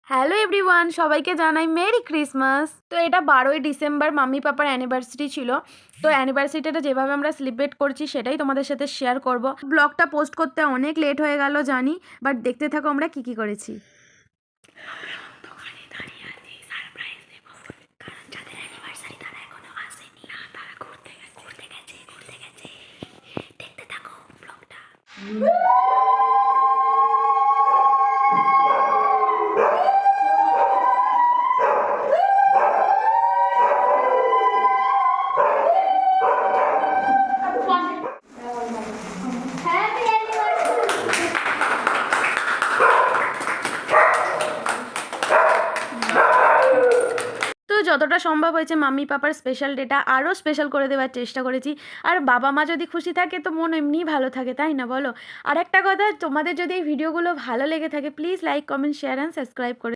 Hello everyone, সবাইকে জানাই merry Christmas. তো এটা 12ই ডিসেম্বর মাম্মি পাপার অ্যানিভার্সারি ছিল। তো অ্যানিভার্সারিটা যেভাবে আমরা সেলিব্রেট করছি সেটাই তোমাদের সাথে শেয়ার করব। ব্লগটা পোস্ট করতে অনেক লেট হয়ে গেল জানি, বাট দেখতে থাকো আমরা কি কি করেছি। তো যতটা সম্ভব হয়েছে মাম্মি পাপার স্পেশাল ডেটা আরও স্পেশাল করে দেওয়ার চেষ্টা করেছি। আর বাবা মা যদি খুশি থাকে তো মন এমনিই ভালো থাকে, তাই না বলো? আর একটা কথা, তোমাদের যদি এই ভিডিওগুলো ভালো লেগে থাকে please like, comment, share and subscribe করে